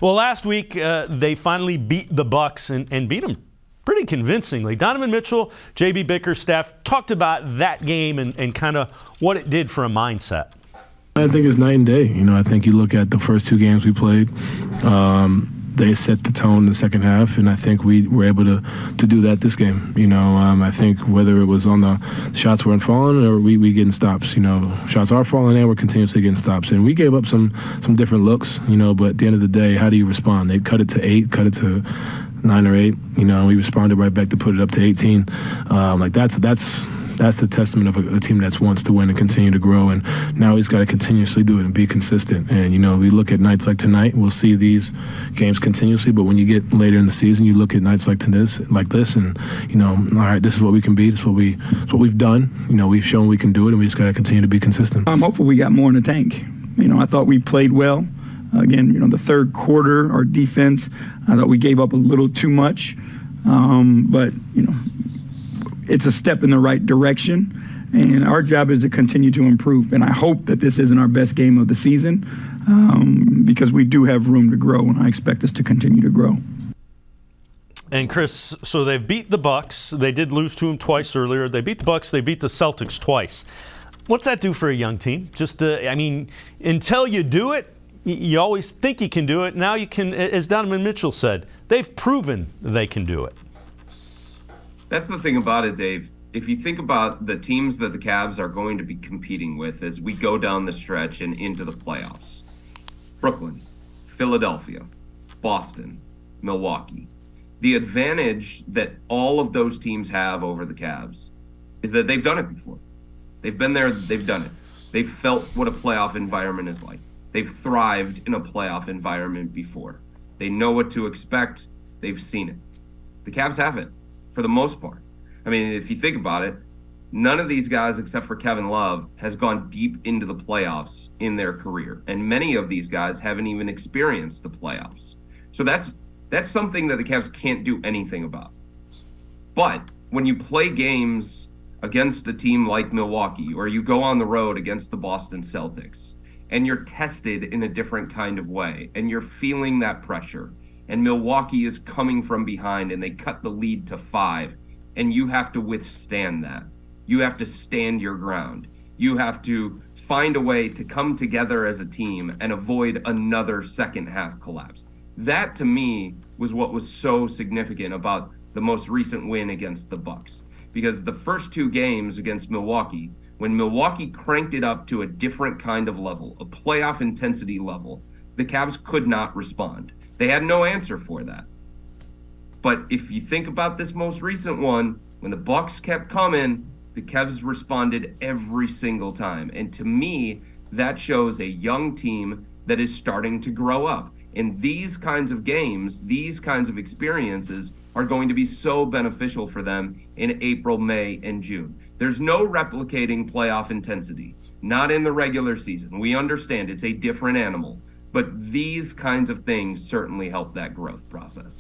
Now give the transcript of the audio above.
Well, last week they finally beat the Bucks and beat them pretty convincingly. Donovan Mitchell, J.B. Bickerstaff talked about that game and kind of what it did for a mindset. I think it's night and day. I think you look at the first two games we played. They set the tone in the second half, and I think we were able to do that this game. I think whether it was on the shots weren't falling or we getting stops. Shots are falling and we're continuously getting stops. And we gave up some different looks, but at the end of the day, how do you respond? They cut it to 8, cut it to 9 or 8. We responded right back to put it up to 18. That's the testament of a team that wants to win and continue to grow. And now he's got to continuously do it and be consistent. And, we look at nights like tonight, we'll see these games continuously. But when you get later in the season, you look at nights like this, and, all right, this is what we can be. This is what we've done. We've shown we can do it, and we just got to continue to be consistent. I'm hopeful we got more in the tank. I thought we played well. Again, the third quarter, our defense, I thought we gave up a little too much. But it's a step in the right direction, and our job is to continue to improve. And I hope that this isn't our best game of the season because we do have room to grow, and I expect us to continue to grow. And Chris, so they've beat the Bucks. They did lose to them twice earlier. They beat the Bucks. They beat the Celtics twice. What's that do for a young team? Until you do it, you always think you can do it. Now you can, as Donovan Mitchell said, they've proven they can do it. That's the thing about it, Dave. If you think about the teams that the Cavs are going to be competing with as we go down the stretch and into the playoffs, Brooklyn, Philadelphia, Boston, Milwaukee. The advantage that all of those teams have over the Cavs is that they've done it before. They've been there, they've done it. They've felt what a playoff environment is like. They've thrived in a playoff environment before. They know what to expect. They've seen it. The Cavs haven't. For the most part. If you think about it, none of these guys except for Kevin Love has gone deep into the playoffs in their career. And many of these guys haven't even experienced the playoffs. So that's something that the Cavs can't do anything about. But when you play games against a team like Milwaukee, or you go on the road against the Boston Celtics, and you're tested in a different kind of way, and you're feeling that pressure, and Milwaukee is coming from behind and they cut the lead to 5, and you have to withstand that. You have to stand your ground. You have to find a way to come together as a team and avoid another second half collapse. That to me was what was so significant about the most recent win against the Bucks. Because the first 2 games against Milwaukee, when Milwaukee cranked it up to a different kind of level, a playoff intensity level, the Cavs could not respond. They had no answer for that. But if you think about this most recent one, when the Bucks kept coming, the Cavs responded every single time. And to me, that shows a young team that is starting to grow up. And these kinds of games, these kinds of experiences are going to be so beneficial for them in April, May, and June. There's no replicating playoff intensity, not in the regular season. We understand it's a different animal. But these kinds of things certainly help that growth process.